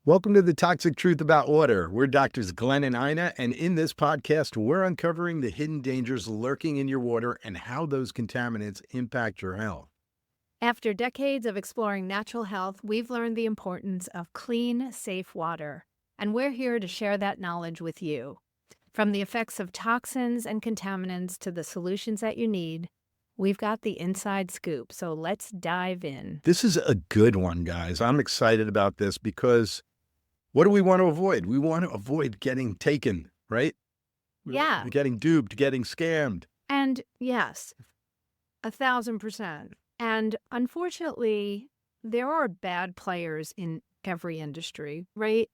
Welcome to The Toxic Truth About Water. We're Doctors Glenn and Ina, and in this podcast, we're uncovering the hidden dangers lurking in your water and how those contaminants impact your health. After decades of exploring natural health, we've learned the importance of clean, safe water, and we're here to share that knowledge with you. From the effects of toxins and contaminants to the solutions that you need, we've got the inside scoop, so let's dive in. This is a good one, guys. I'm excited about this because what do we want to avoid? We want to avoid getting taken, right? Yeah. Getting duped, getting scammed. And yes, 1,000%. And unfortunately, there are bad players in every industry, right?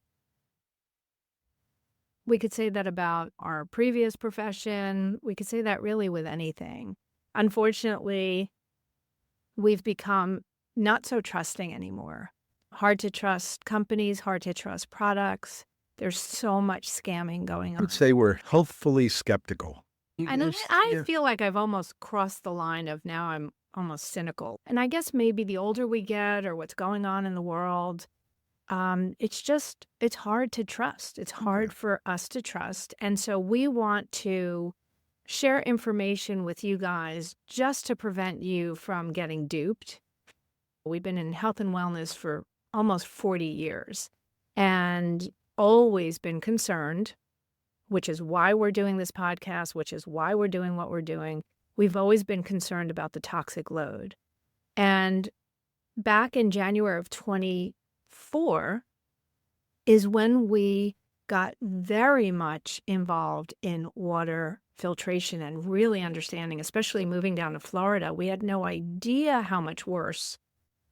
We could say that about our previous profession. We could say that really with anything. Unfortunately, we've become not so trusting anymore. Hard to trust companies, hard to trust products. There's so much scamming going I on. would say we're healthfully skeptical. And I feel like I've almost crossed the line of now I'm almost cynical. And I guess maybe the older we get or what's going on in the world, it's hard to trust. It's hard for us to trust. And so we want to share information with you guys just to prevent you from getting duped. We've been in health and wellness for almost 40 years and always been concerned, which is why we're doing this podcast, which is why we're doing what we're doing. We've always been concerned about the toxic load. And back in January of 24 is when we got very much involved in water filtration and really understanding, especially moving down to Florida. We had no idea how much worse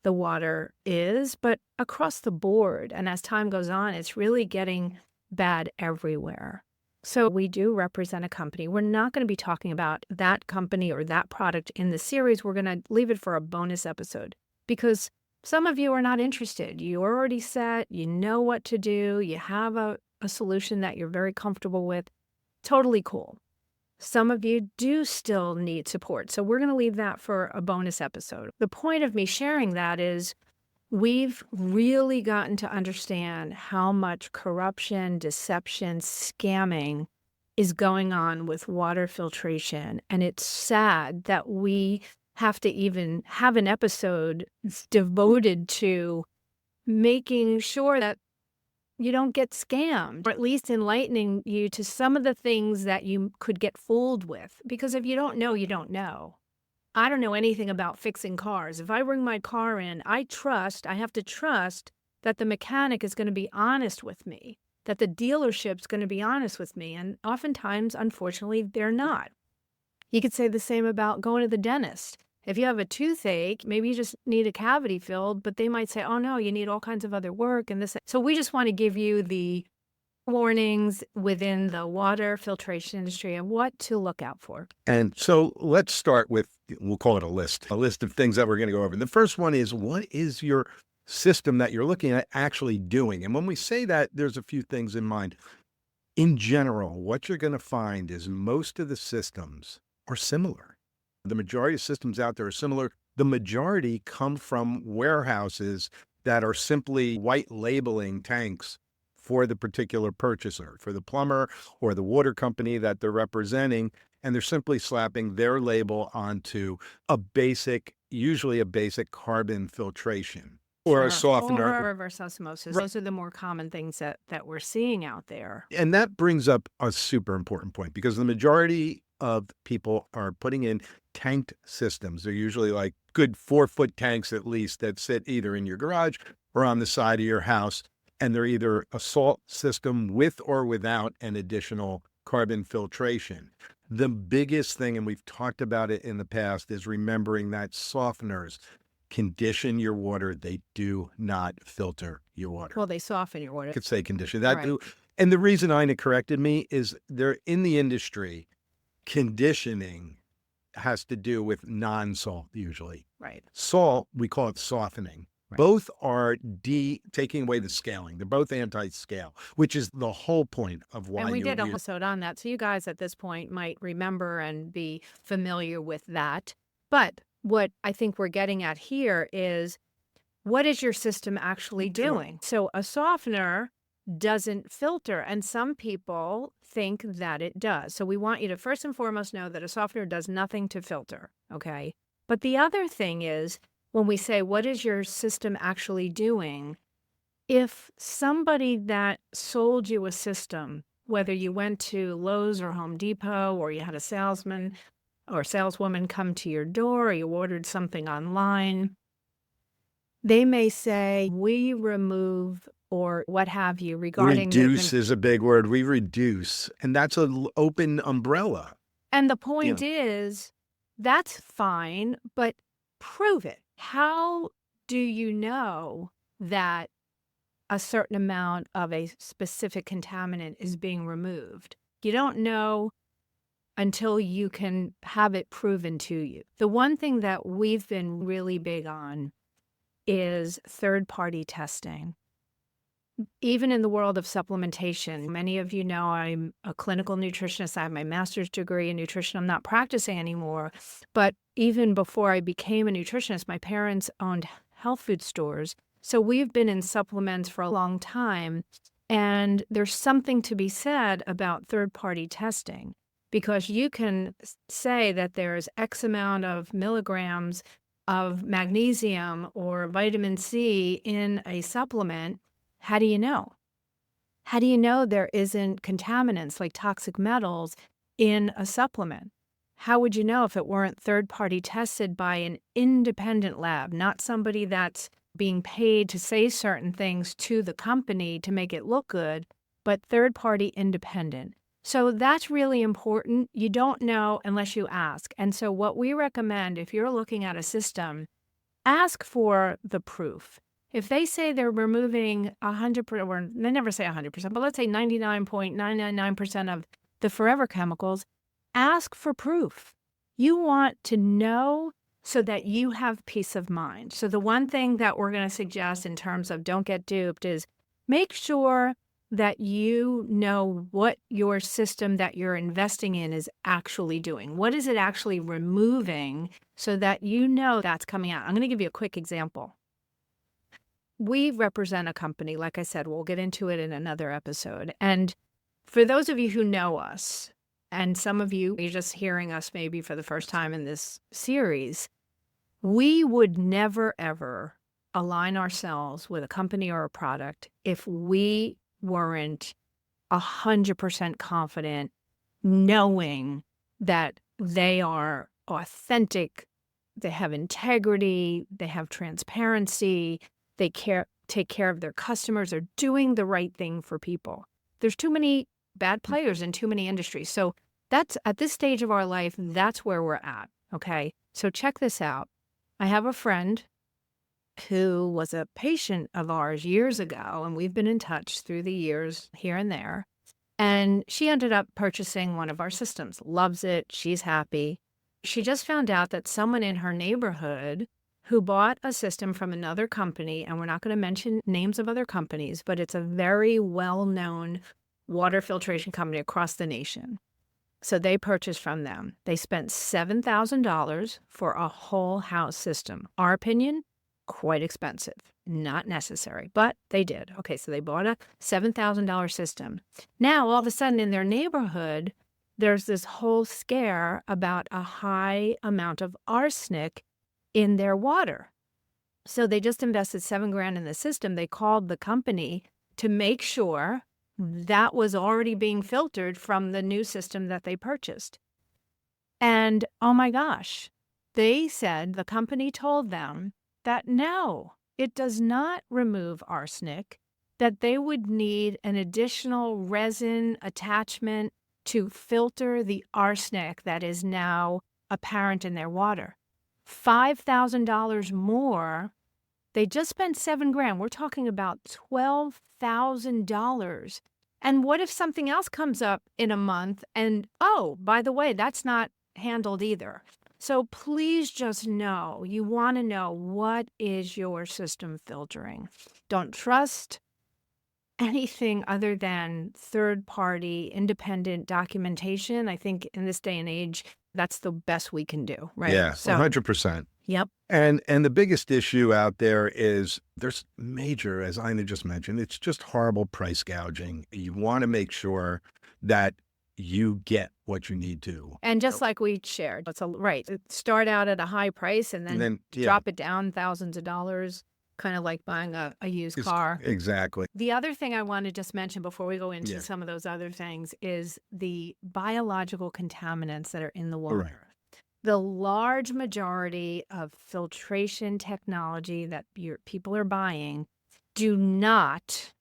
the water is, but across the board. And as time goes on, it's really getting bad everywhere. So we do represent a company. We're not going to be talking about that company or that product in the series. We're going to leave it for a bonus episode because some of you are not interested. You're already set. You know what to do. You have a solution that you're very comfortable with. Totally cool. Some of you do still need support. So we're going to leave that for a bonus episode. The point of me sharing that is we've really gotten to understand how much corruption, deception, scamming is going on with water filtration. And it's sad that we have to even have an episode devoted to making sure that you don't get scammed, or at least enlightening you to some of the things that you could get fooled with. Because if you don't know, you don't know. I don't know anything about fixing cars. If I bring my car in, I have to trust that the mechanic is going to be honest with me, that the dealership's going to be honest with me. And oftentimes, unfortunately, they're not. You could say the same about going to the dentist. If you have a toothache, maybe you just need a cavity filled, but they might say, oh no, you need all kinds of other work and this. So we just want to give you the warnings within the water filtration industry and what to look out for. And so let's start with, we'll call it a list of things that we're going to go over. And the first one is, what is your system that you're looking at actually doing? And when we say that, there's a few things in mind. In general, what you're going to find is most of the systems are similar. The majority of systems out there are similar. The majority come from warehouses that are simply white labeling tanks for the particular purchaser, for the plumber or the water company that they're representing, and they're simply slapping their label onto usually a basic carbon filtration or a softener. Or reverse osmosis. Right. Those are the more common things that we're seeing out there. And that brings up a super important point because the majority of people are putting in tanked systems. They're usually like good 4-foot tanks at least that sit either in your garage or on the side of your house. And they're either a salt system with or without an additional carbon filtration. The biggest thing, and we've talked about it in the past, is remembering that softeners condition your water. They do not filter your water. Well, they soften your water. I could say condition. That right. And the reason Ina corrected me is they're in the industry, conditioning has to do with non-salt usually. Right. Salt, we call it softening. Right. Both are taking away the scaling. They're both anti-scale, which is the whole point of why. And we did an episode on that. So you guys at this point might remember and be familiar with that. But what I think we're getting at here is what is your system actually doing? So a softener doesn't filter, and some people think that it does. So we want you to first and foremost know that a softener does nothing to filter, okay? But the other thing is, when we say, what is your system actually doing? If somebody that sold you a system, whether you went to Lowe's or Home Depot, or you had a salesman or saleswoman come to your door, or you ordered something online, they may say, we remove or what have you regarding Reduce is a big word. We reduce, and that's an open umbrella. and the point is, that's fine, but prove it. How do you know that a certain amount of a specific contaminant is being removed? You don't know until you can have it proven to you. The one thing that we've been really big on is third-party testing. Even in the world of supplementation, many of you know I'm a clinical nutritionist. I have my master's degree in nutrition. I'm not practicing anymore. But even before I became a nutritionist, my parents owned health food stores. So we've been in supplements for a long time. And there's something to be said about third-party testing, because you can say that there's X amount of milligrams of magnesium or vitamin C in a supplement. How do you know? How do you know there isn't contaminants like toxic metals in a supplement? How would you know if it weren't third-party tested by an independent lab, not somebody that's being paid to say certain things to the company to make it look good, but third-party independent? So that's really important. You don't know unless you ask. And so what we recommend, if you're looking at a system, ask for the proof. If they say they're removing 100%, or they never say 100%, but let's say 99.999% of the forever chemicals, ask for proof. You want to know so that you have peace of mind. So the one thing that we're going to suggest in terms of don't get duped is make sure that you know what your system that you're investing in is actually doing. What is it actually removing so that you know that's coming out? I'm going to give you a quick example. We represent a company, like I said, we'll get into it in another episode. And for those of you who know us, and some of you, you're just hearing us maybe for the first time in this series, we would never, ever align ourselves with a company or a product if we weren't 100% confident, knowing that they are authentic, they have integrity, they have transparency, they take care of their customers, they're doing the right thing for people. There's too many bad players in too many industries. So that's, at this stage of our life, that's where we're at, okay? So check this out. I have a friend who was a patient of ours years ago, and we've been in touch through the years here and there. And she ended up purchasing one of our systems, loves it, she's happy. She just found out that someone in her neighborhood who bought a system from another company, and we're not going to mention names of other companies, but it's a very well-known water filtration company across the nation. So they purchased from them. They spent $7,000 for a whole house system. Our opinion, quite expensive, not necessary, but they did. Okay, so they bought a $7,000 system. Now, all of a sudden in their neighborhood, there's this whole scare about a high amount of arsenic in their water. So they just invested $7,000 in the system. They called the company to make sure that was already being filtered from the new system that they purchased. And oh my gosh, they said, the company told them that no, it does not remove arsenic, that they would need an additional resin attachment to filter the arsenic that is now apparent in their water. $5,000 more. They just spent $7,000. We're talking about $12,000. And what if something else comes up in a month and, oh, by the way, that's not handled either. So please just know, you want to know, what is your system filtering? Don't trust anything other than third-party independent documentation. I think in this day and age, that's the best we can do, right? Yeah, So 100%. Yep. And the biggest issue out there is there's major, as Ina just mentioned, it's just horrible price gouging. You want to make sure that you get what you need to. And just like we shared, right. Start out at a high price and And then then, yeah, drop it down thousands of dollars, kind of like buying a used car. exactly. The other thing I want to just mention before we go into Yeah. some of those other things is the biological contaminants that are in the water. Right. The large majority of filtration technology that people are buying do not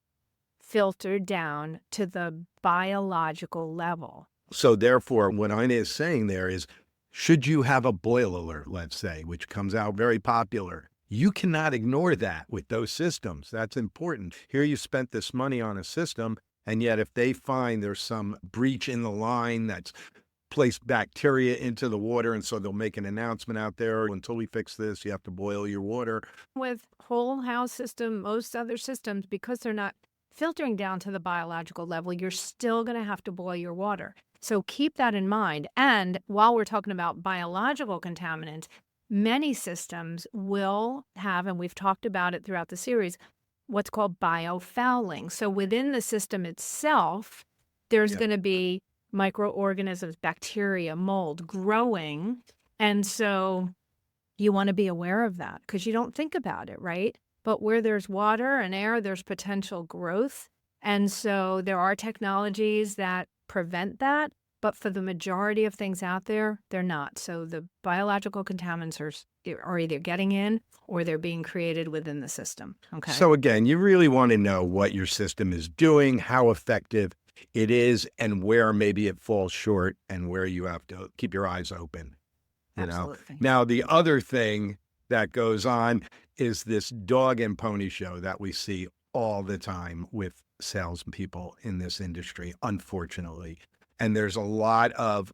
filter down to the biological level. So therefore, what Ina is saying there is, should you have a boil alert, let's say, which comes out very popular, you cannot ignore that with those systems. That's important. Here you spent this money on a system, and yet if they find there's some breach in the line that's placed bacteria into the water, and so they'll make an announcement out there, until we fix this, you have to boil your water. With whole house system, most other systems, because they're not filtering down to the biological level, you're still going to have to boil your water. So keep that in mind. And while we're talking about biological contaminants, many systems will have, and we've talked about it throughout the series, what's called biofouling. So within the system itself, there's Yeah. going to be microorganisms, bacteria, mold growing. And so you want to be aware of that because you don't think about it, right? But where there's water and air, there's potential growth. And so there are technologies that prevent that. But for the majority of things out there, they're not. So the biological contaminants are either getting in or they're being created within the system. Okay. So again, you really want to know what your system is doing, how effective it is, and where maybe it falls short, and where you have to keep your eyes open. You know. Absolutely. Now, the other thing that goes on is this dog and pony show that we see all the time with salespeople in this industry, unfortunately. And there's a lot of,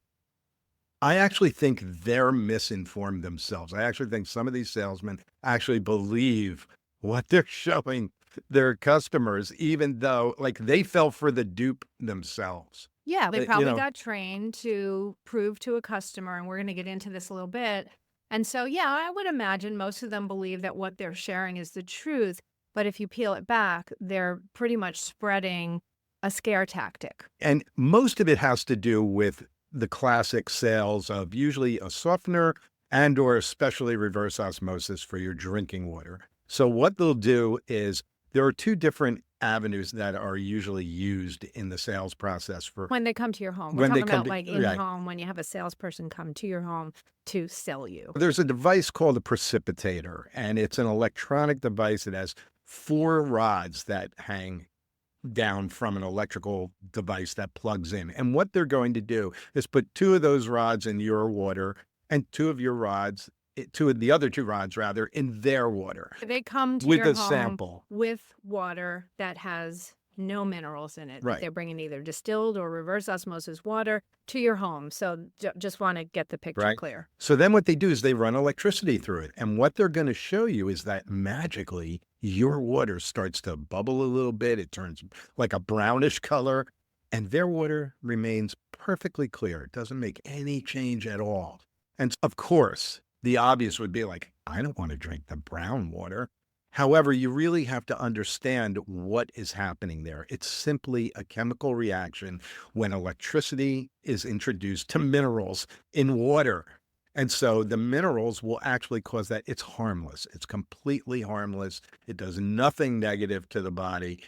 I actually think they're misinformed themselves. I actually think some of these salesmen actually believe what they're showing their customers, even though like they fell for the dupe themselves. Yeah, they You probably know, got trained to prove to a customer, and we're going to get into this a little bit. And so, yeah, I would imagine most of them believe that what they're sharing is the truth. But if you peel it back, they're pretty much spreading a scare tactic. and most of it has to do with the classic sales of usually a softener and or especially reverse osmosis for your drinking water. So what they'll do is there are two different avenues that are usually used in the sales process for When they come to your home, we're when they talking come about to, like in right. home, when you have a salesperson come to your home to sell you. There's a device called a precipitator, and it's an electronic device that has 4 rods that hang down from an electrical device that plugs in. And what they're going to do is put 2 of those rods in your water and 2 of your rods, 2 of the other 2 rods rather, in their water They come to with your a home sample. with water that has no minerals in it. Right. They're bringing either distilled or reverse osmosis water to your home. So just want to get the picture Right. clear. So then what they do is they run electricity through it. And what they're going to show you is that magically your water starts to bubble a little bit. It turns like a brownish color, and their water remains perfectly clear. It doesn't make any change at all. And of course, the obvious would be like, I don't want to drink the brown water. However, you really have to understand what is happening there. It's simply a chemical reaction when electricity is introduced to minerals in water. And so the minerals will actually cause that. It's harmless. It's completely harmless. It does nothing negative to the body.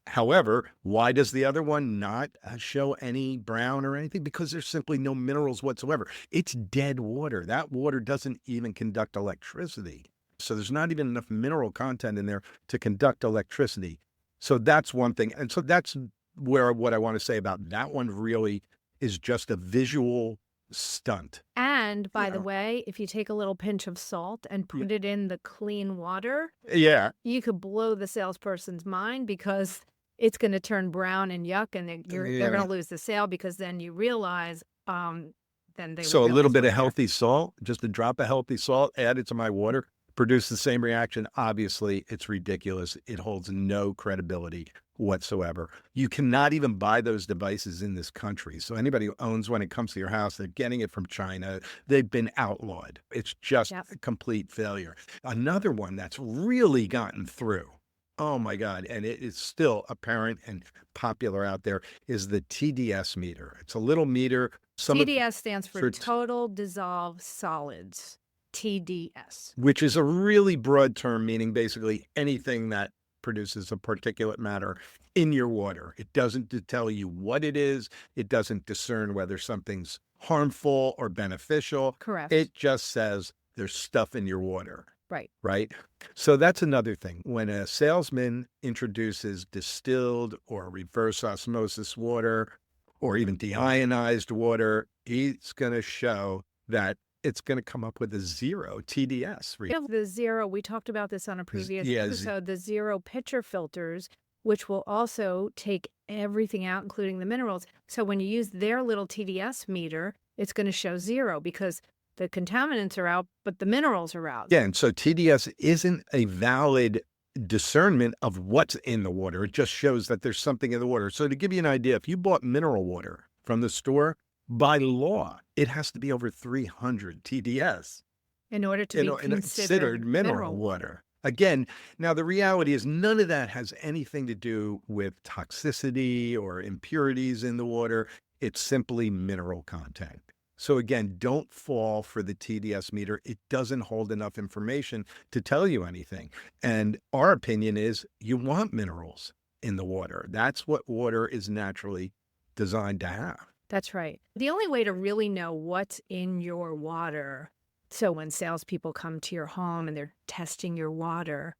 However, why does the other one not show any brown or anything? Because there's simply no minerals whatsoever. It's dead water. That water doesn't even conduct electricity. So there's not even enough mineral content in there to conduct electricity. So that's one thing. And so that's where what I want to say about that one really is just a visual stunt. And by the Yeah. way, if you take a little pinch of salt and Yeah. put it in the clean water, Yeah. you could blow the salesperson's mind because it's going to turn brown and yuck, and they're Yeah. going to lose the sale because then you realize, then they So a realize little bit what's of there. healthy salt, just a drop of healthy salt added to my water, produce the same reaction. Obviously, it's ridiculous. It holds no credibility whatsoever. You cannot even buy those devices in this country. So anybody who owns one, it comes to your house, they're getting it from China. They've been outlawed. It's just Yep. a complete failure. Another one that's really gotten through, oh my God, and it is still apparent and popular out there, is the TDS meter. It's a little meter. TDS stands for for total dissolved solids. TDS. which is a really broad term, meaning basically anything that produces a particulate matter in your water. It doesn't tell you what it is. It doesn't discern whether something's harmful or beneficial. Correct. It just says there's stuff in your water. Right. Right. So that's another thing. When a salesman introduces distilled or reverse osmosis water or even deionized water, he's going to show that it's going to come up with a 0 TDS. The zero, we talked about this on a previous yeah, episode, the zero pitcher filters, which will also take everything out, including the minerals. So when you use their little TDS meter, it's going to show 0 because the contaminants are out, but the minerals are out. Yeah, and so TDS isn't a valid discernment of what's in the water. It just shows that there's something in the water. So to give you an idea, if you bought mineral water from the store, by law, it has to be over 300 TDS In order to be considered mineral water. Again, now the reality is none of that has anything to do with toxicity or impurities in the water. It's simply mineral content. So again, don't fall for the TDS meter. It doesn't hold enough information to tell you anything. And our opinion is you want minerals in the water. That's what water is naturally designed to have. That's right. The only way to really know what's in your water, so when salespeople come to your home and they're testing your water,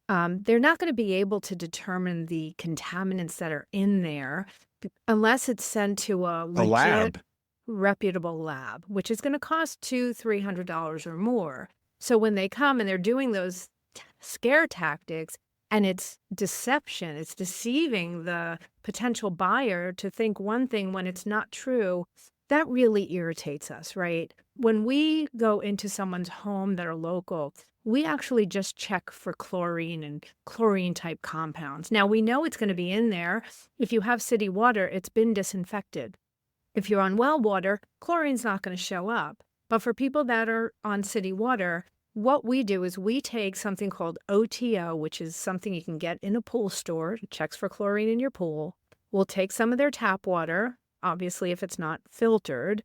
they're not going to be able to determine the contaminants that are in there unless it's sent to a legit, lab. reputable lab, which is going to cost $200-300 or more. So when they come and they're doing those scare tactics, and it's deception, it's deceiving the potential buyer to think one thing when it's not true, that really irritates us, right? When we go into someone's home that are local, we actually just check for chlorine and chlorine type compounds. Now, we know it's going to be in there. If you have city water, it's been disinfected. If you're on well water, chlorine's not going to show up. But for people that are on city water, what we do is we take something called OTO, which is something you can get in a pool store. It checks for chlorine in your pool. We'll take some of their tap water, obviously if it's not filtered.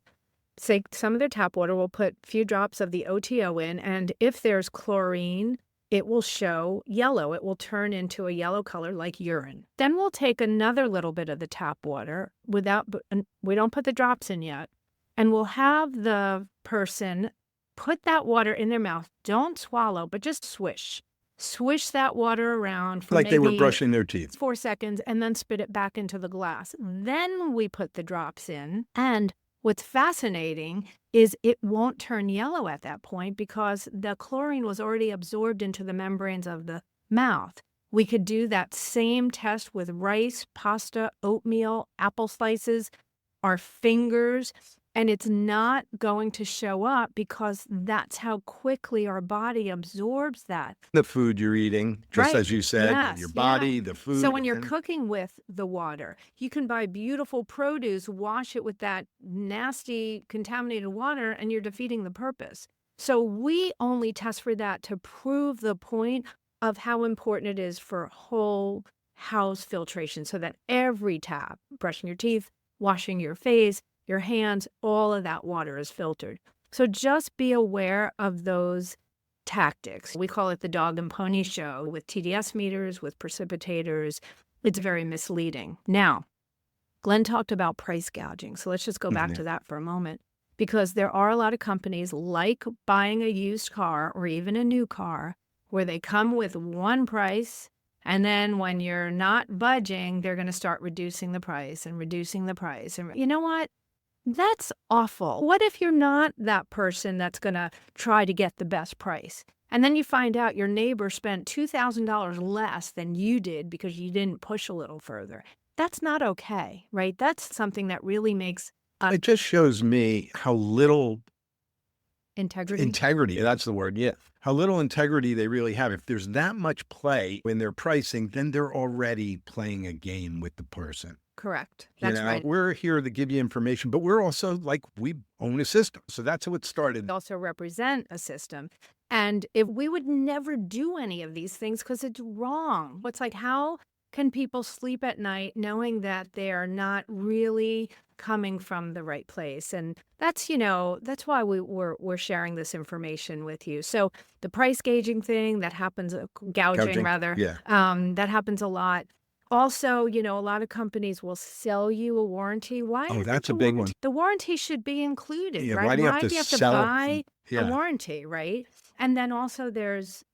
Take some of their tap water, we'll put a few drops of the OTO in, and if there's chlorine, it will show yellow. It will turn into a yellow color like urine. Then we'll take another little bit of the tap water, we don't put the drops in yet, and we'll have the person put that water in their mouth. Don't swallow, but just swish. Swish that water around for Like maybe they were brushing their teeth. 4 seconds and then spit it back into the glass. Then we put the drops in. And what's fascinating is it won't turn yellow at that point because the chlorine was already absorbed into the membranes of the mouth. We could do that same test with rice, pasta, oatmeal, apple slices, our fingers, and it's not going to show up because that's how quickly our body absorbs that. The food you're eating, just Right. as you said, Yes, your body, yeah. the food. So when you're and- cooking with the water, you can buy beautiful produce, wash it with that nasty contaminated water, and you're defeating the purpose. So we only test for that to prove the point of how important it is for whole house filtration so that every tap, brushing your teeth, washing your face, your hands, all of that water is filtered. So just be aware of those tactics. We call it the dog and pony show with TDS meters, with precipitators. It's very misleading. Now, Glenn talked about price gouging. So let's just go back to that for a moment, because there are a lot of companies like buying a used car or even a new car where they come with one price. And then when you're not budging, they're going to start reducing the price and reducing the price. And you know what? That's awful. What if you're not that person that's going to try to get the best price? And then you find out your neighbor spent $2,000 less than you did because you didn't push a little further. That's not okay, right? That's something that really makes us. It just shows me how little Integrity. Integrity, that's the word, yeah. How little integrity they really have. If there's that much play in their pricing, then they're already playing a game with the person. Correct. You That's know, right. we're here to give you information, but we're also like, we own a system. So that's how it started. We also represent a system. And if we would never do any of these things because it's wrong. It's like, how can people sleep at night knowing that they are not really coming from the right place? And that's, that's why we're sharing this information with you. So the price gauging thing that happens, gouging rather, Yeah. that happens a lot. Also, a lot of companies will sell you a warranty. Why? Oh, isn't that's a the big one. warranty- The warranty should be included, Yeah. right? Why do you have to sell it? buy a Yeah. warranty, right? And then also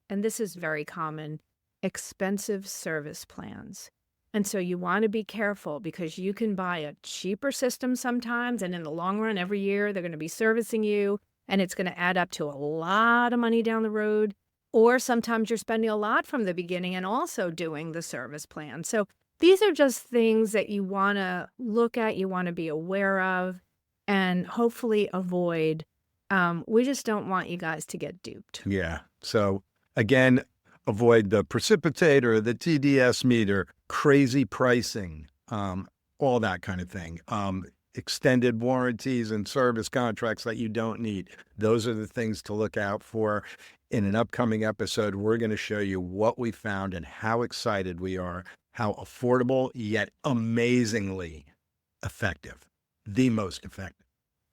and this is very common, expensive service plans. And so you want to be careful because you can buy a cheaper system sometimes, and in the long run, every year, they're going to be servicing you, and it's going to add up to a lot of money down the road. Or sometimes you're spending a lot from the beginning and also doing the service plan. So these are just things that you want to look at, you want to be aware of, and hopefully avoid. We just don't want you guys to get duped. Yeah. So again, avoid the precipitator, the TDS meter, crazy pricing, all that kind of thing. Extended warranties and service contracts that you don't need. Those are the things to look out for. In an upcoming episode, we're going to show you what we found and how excited we are, how affordable yet amazingly effective, the most effective.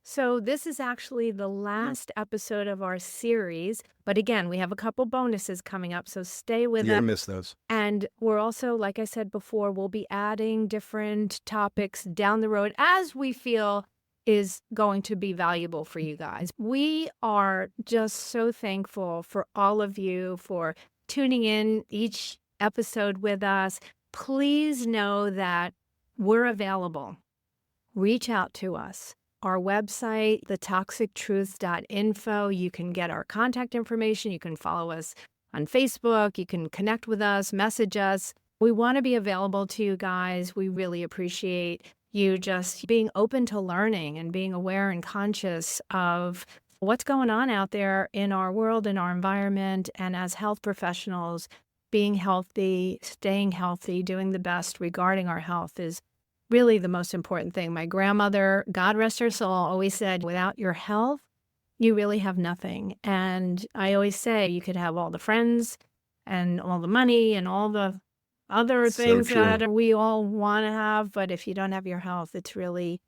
So this is actually the last episode of our series. But again, we have a couple bonuses coming up, so stay with You're us. going to miss those. And we're also, like I said before, we'll be adding different topics down the road as we feel is going to be valuable for you guys. We are just so thankful for all of you for tuning in each episode with us. Please know that we're available. Reach out to us. Our website, thetoxictruths.info. You can get our contact information. You can follow us on Facebook. You can connect with us, message us. We want to be available to you guys. We really appreciate you just being open to learning and being aware and conscious of what's going on out there in our world, in our environment, and as health professionals, being healthy, staying healthy, doing the best regarding our health is really the most important thing. My grandmother, God rest her soul, always said, without your health, you really have nothing. And I always say you could have all the friends and all the money and all the other things that we all want to have. But if you don't have your health, it's really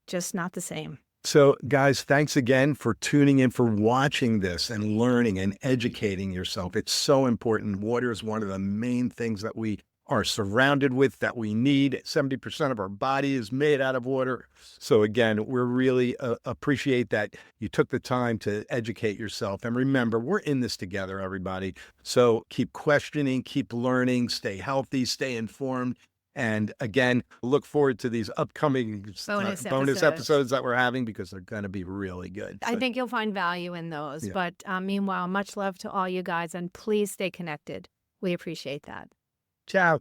just not the same. So guys, thanks again for tuning in, for watching this and learning and educating yourself. It's so important. Water is one of the main things that we are surrounded with, that we need. 70% of our body is made out of water. So again, we're really appreciate that you took the time to educate yourself. And remember, we're in this together, everybody. So keep questioning, keep learning, stay healthy, stay informed. And again, look forward to these upcoming bonus episodes that we're having, because they're going to be really good. I think you'll find value in those. Yeah. But meanwhile, much love to all you guys, and please stay connected. We appreciate that. Ciao.